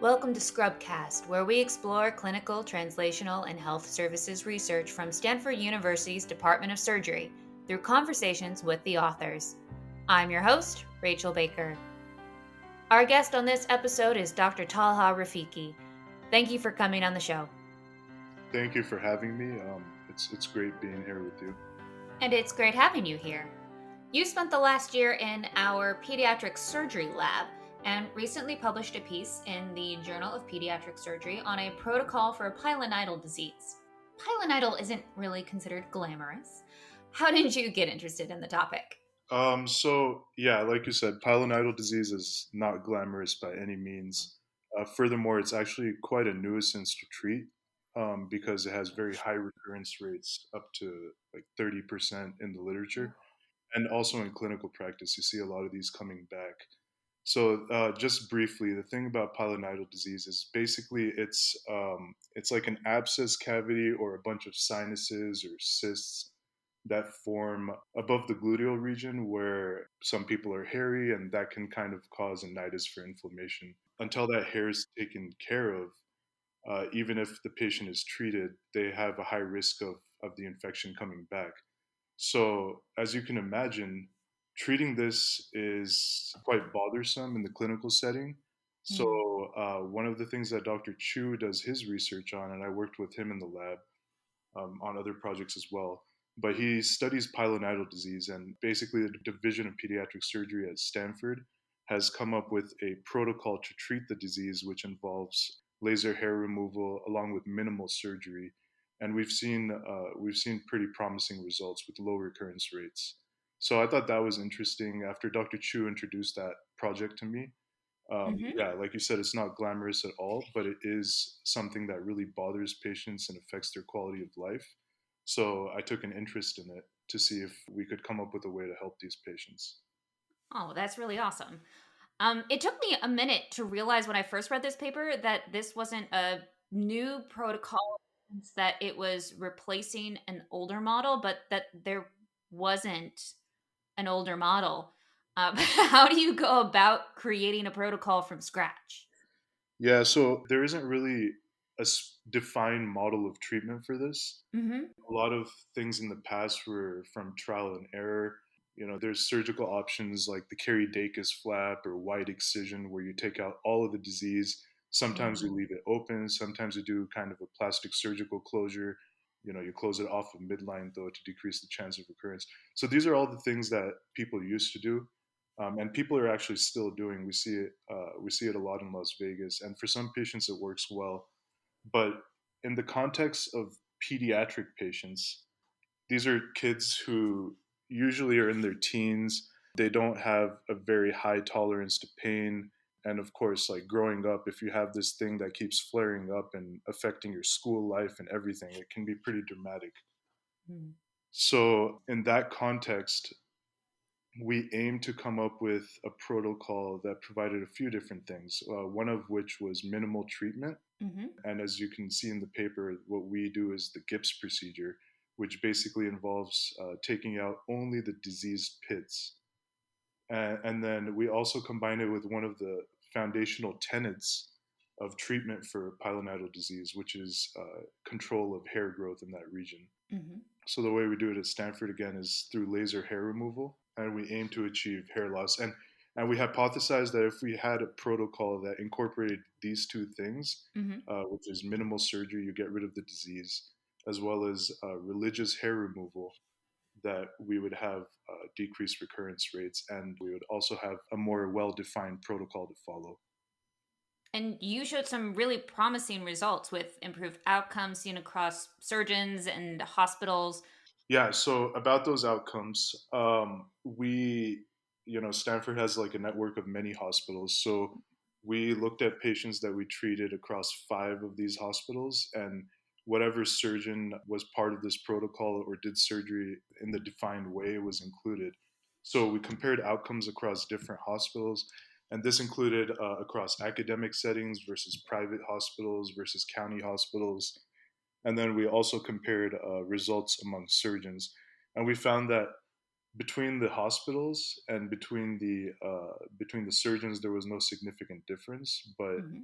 Welcome to Scrubcast, where we explore clinical, translational, and health services research from Stanford University's Department of Surgery through conversations with the authors. I'm your host, Rachel Baker. Our guest on this episode is Dr. Talha Rafeeqi. Thank you for coming on the show. Thank you for having me. It's great being here with you. And it's great having you here. You spent the last year in our Pediatric Surgery lab and recently published a piece in the Journal of Pediatric Surgery on a protocol for pilonidal disease. Pilonidal isn't really considered glamorous. How did you get interested in the topic? Like you said, pilonidal disease is not glamorous by any means. Furthermore, it's actually quite a nuisance to treat because it has very high recurrence rates, up to like 30% in the literature. And also in clinical practice, you see a lot of these coming back. Just briefly, the thing about pilonidal disease is basically it's like an abscess cavity or a bunch of sinuses or cysts that form above the gluteal region where some people are hairy, and that can kind of cause a nidus for inflammation. Until that hair is taken care of, even if the patient is treated, they have a high risk of the infection coming back. So, as you can imagine, treating this is quite bothersome in the clinical setting. One of the things that Dr. Chu does his research on, and I worked with him in the lab on other projects as well, but he studies pilonidal disease, and basically, the Division of Pediatric Surgery at Stanford has come up with a protocol to treat the disease, which involves laser hair removal along with minimal surgery, and we've seen pretty promising results with low recurrence rates. So I thought that was interesting. After Dr. Chu introduced that project to me, Mm-hmm. like you said, it's not glamorous at all, but it is something that really bothers patients and affects their quality of life. So I took an interest in it to see if we could come up with a way to help these patients. Oh, that's really awesome. It took me a minute to realize when I first read this paper that this wasn't a new protocol, that it was replacing an older model, but that there wasn't an older model. How do you go about creating a protocol from scratch? Yeah, so there isn't really a defined model of treatment for this. Mm-hmm. A lot of things in the past were from trial and error. There's surgical options like the Kerry-Dacus flap or wide excision, where you take out all of the disease. Sometimes you leave it open. Sometimes you do kind of a plastic surgical closure. You close it off of midline though to decrease the chance of recurrence. So these are all the things that people used to do, and people are actually still doing. We see it. We see it a lot in Las Vegas, and for some patients it works well. But in the context of pediatric patients, these are kids who usually are in their teens. They don't have a very high tolerance to pain. And of course, like growing up, if you have this thing that keeps flaring up and affecting your school life and everything, it can be pretty dramatic. Mm-hmm. So, in that context, we aimed to come up with a protocol that provided a few different things, one of which was minimal treatment. Mm-hmm. And as you can see in the paper, what we do is the GIPS procedure, which basically involves taking out only the diseased pits. And then we also combine it with one of the foundational tenets of treatment for pilonidal disease, which is control of hair growth in that region. Mm-hmm. So the way we do it at Stanford again is through laser hair removal, and we aim to achieve hair loss. And we hypothesized that if we had a protocol that incorporated these two things, Mm-hmm. which is minimal surgery, you get rid of the disease, as well as religious hair removal, that we would have decreased recurrence rates, and we would also have a more well-defined protocol to follow. And you showed some really promising results with improved outcomes seen across surgeons and hospitals. Yeah, so about those outcomes, Stanford has like a network of many hospitals. So we looked at patients that we treated across 5 of these hospitals, and whatever surgeon was part of this protocol or did surgery in the defined way was included. So we compared outcomes across different hospitals, and this included across academic settings versus private hospitals versus county hospitals, and then we also compared results among surgeons, and we found that between the hospitals and between the surgeons, there was no significant difference. But Mm-hmm.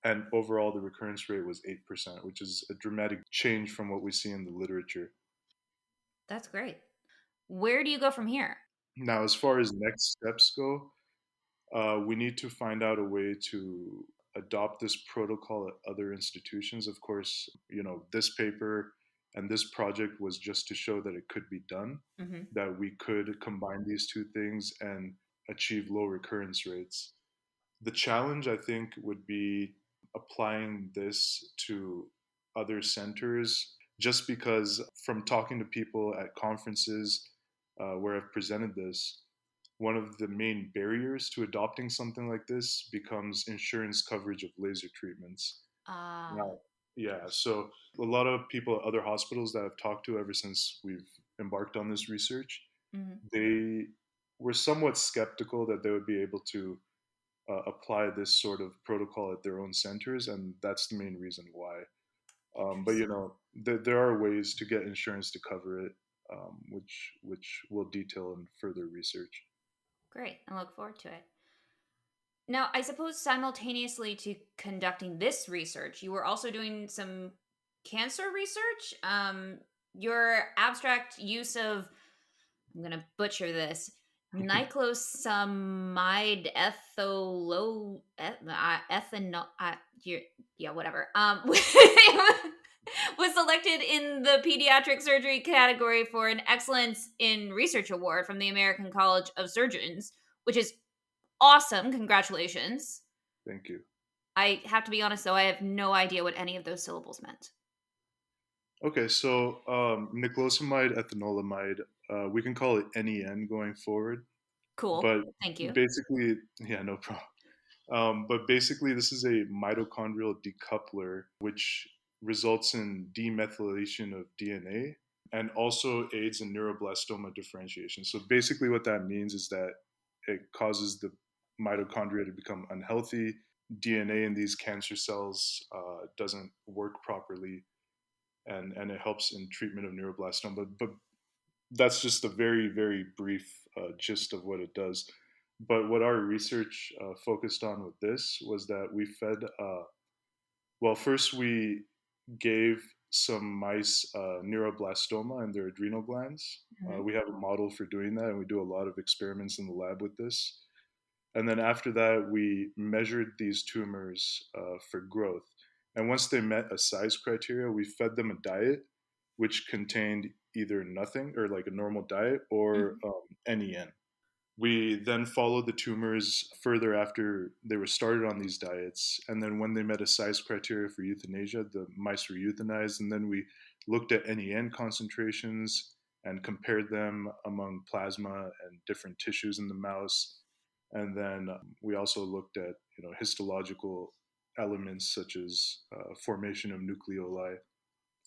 and overall the recurrence rate was 8%, which is a dramatic change from what we see in the literature. That's great. Where do you go from here? Now, as far as next steps go, we need to find out a way to adopt this protocol at other institutions. Of course, this paper and this project was just to show that it could be done, Hmm. that we could combine these two things and achieve low recurrence rates. The challenge, I think, would be applying this to other centers, just because from talking to people at conferences where I've presented this, one of the main barriers to adopting something like this becomes insurance coverage of laser treatments. Ah. Now, yeah, so a lot of people at other hospitals that I've talked to ever since we've embarked on this research, Hmm. they were somewhat skeptical that they would be able to apply this sort of protocol at their own centers, and that's the main reason why. But Interesting. there are ways to get insurance to cover it, which we'll detail in further research. Great. I look forward to it. Now, I suppose simultaneously to conducting this research, you were also doing some cancer research. Your abstract use of, I'm going to butcher this, Niclosamide ethanol, yeah, whatever. Was selected in the pediatric surgery category for an excellence in research award from the American College of Surgeons, which is awesome. Congratulations. Thank you. I have to be honest, though, I have no idea what any of those syllables meant. Okay, so niclosamide ethanolamide, we can call it NEN going forward, Cool. but Thank you. basically, yeah, no problem. But basically, this is a mitochondrial decoupler, which results in demethylation of DNA and also aids in neuroblastoma differentiation. So basically, what that means is that it causes the mitochondria to become unhealthy. DNA in these cancer cells doesn't work properly, and it helps in treatment of neuroblastoma. But that's just a very, very brief gist of what it does. But what our research focused on with this was that we fed, well, first we gave some mice neuroblastoma in their adrenal glands. Mhm. We have a model for doing that, and we do a lot of experiments in the lab with this. And then after that, we measured these tumors for growth. And once they met a size criteria, we fed them a diet which contained either nothing or like a normal diet or Mhm. NEN. We then followed the tumors further after they were started on these diets. And then when they met a size criteria for euthanasia, the mice were euthanized. And then we looked at NEN concentrations and compared them among plasma and different tissues in the mouse. And then we also looked at histological elements such as formation of nucleoli,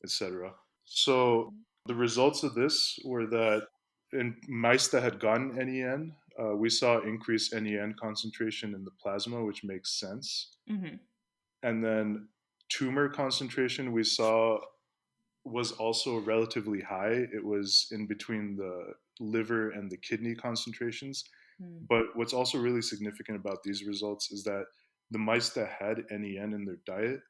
etc. So the results of this were that in mice that had gotten NEN, we saw increased NEN concentration in the plasma, which makes sense. Mhm. And then tumor concentration we saw was also relatively high. It was in between the liver and the kidney concentrations. Mm. But what's also really significant about these results is that the mice that had NEN in their diet,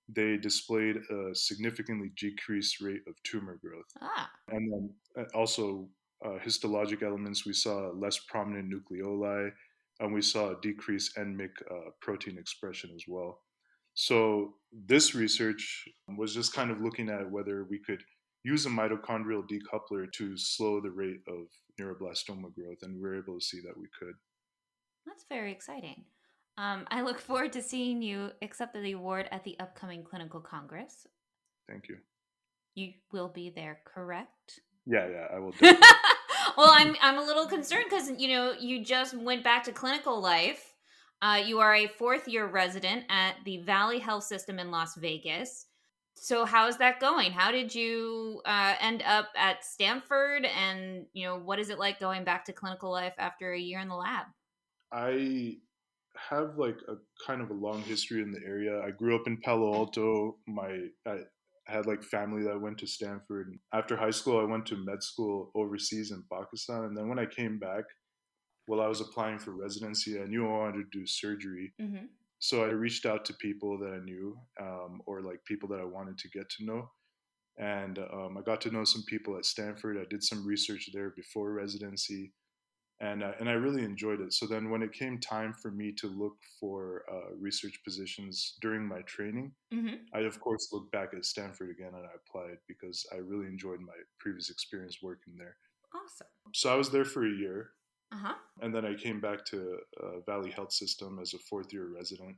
they displayed a significantly decreased rate of tumor growth. Ah. And then also histologic elements, we saw less prominent nucleoli, and we saw a decreased NMYC protein expression as well. So this research was just kind of looking at whether we could use a mitochondrial decoupler to slow the rate of neuroblastoma growth, and we were able to see that we could. That's very exciting. I look forward to seeing you accept the award at the upcoming clinical congress. Thank you. You will be there, correct? Yeah, yeah, I will Well, definitely. I'm a little concerned because you just went back to clinical life. You are a fourth year resident at the Valley Health System in Las Vegas. So how's that going? How did you end up at Stanford? And what is it like going back to clinical life after a year in the lab? I have like a kind of a long history in the area. I grew up in Palo Alto. I had like family that went to Stanford. After high school, I went to med school overseas in Pakistan, and then when I came back, while I was applying for residency, I knew I wanted to do surgery. Hmm. So I reached out to people that I knew, or like people that I wanted to get to know. And I got to know some people at Stanford. I did some research there before residency, and I really enjoyed it. So then, when it came time for me to look for research positions during my training, Hmm. I of course looked back at Stanford again and I applied because I really enjoyed my previous experience working there. Awesome. So I was there for a year, Uh-huh. and then I came back to Valley Health System as a fourth year resident.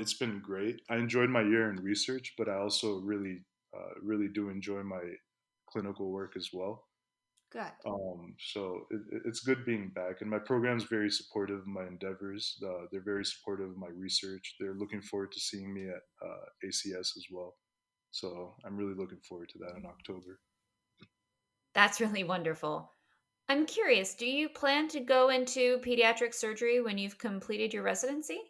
It's been great. I enjoyed my year in research, but I also really do enjoy my clinical work as well. Good. It's good being back, and my program's very supportive of my endeavors. They're very supportive of my research. They're looking forward to seeing me at ACS as well. So I'm really looking forward to that in October. That's really wonderful. I'm curious, do you plan to go into pediatric surgery when you've completed your residency?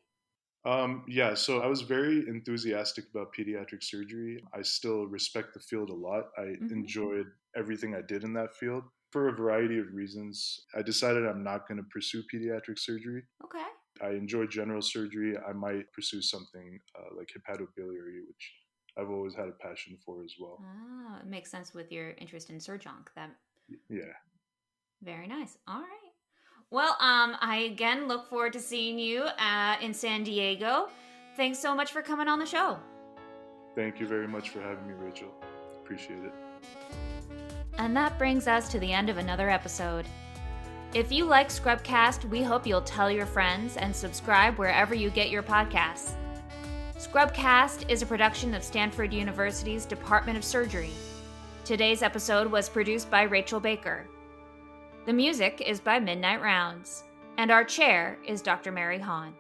Yeah, so I was very enthusiastic about pediatric surgery. I still respect the field a lot. I Hmm. enjoyed everything I did in that field. For a variety of reasons, I decided I'm not going to pursue pediatric surgery. Okay. I enjoy general surgery. I might pursue something like hepatobiliary, which I've always had a passion for as well. Oh, it makes sense with your interest in surgeonc. That Yeah, very nice. All right. Well, I again look forward to seeing you in San Diego. Thanks so much for coming on the show. thank you very much for having me, Rachel. Appreciate it. And that brings us to the end of another episode. If you like Scrubcast, we hope you'll tell your friends and subscribe wherever you get your podcasts. Scrubcast is a production of Stanford University's Department of Surgery. Today's episode was produced by Rachel Baker. The music is by Midnight Rounds, and our chair is Dr. Mary Hahn.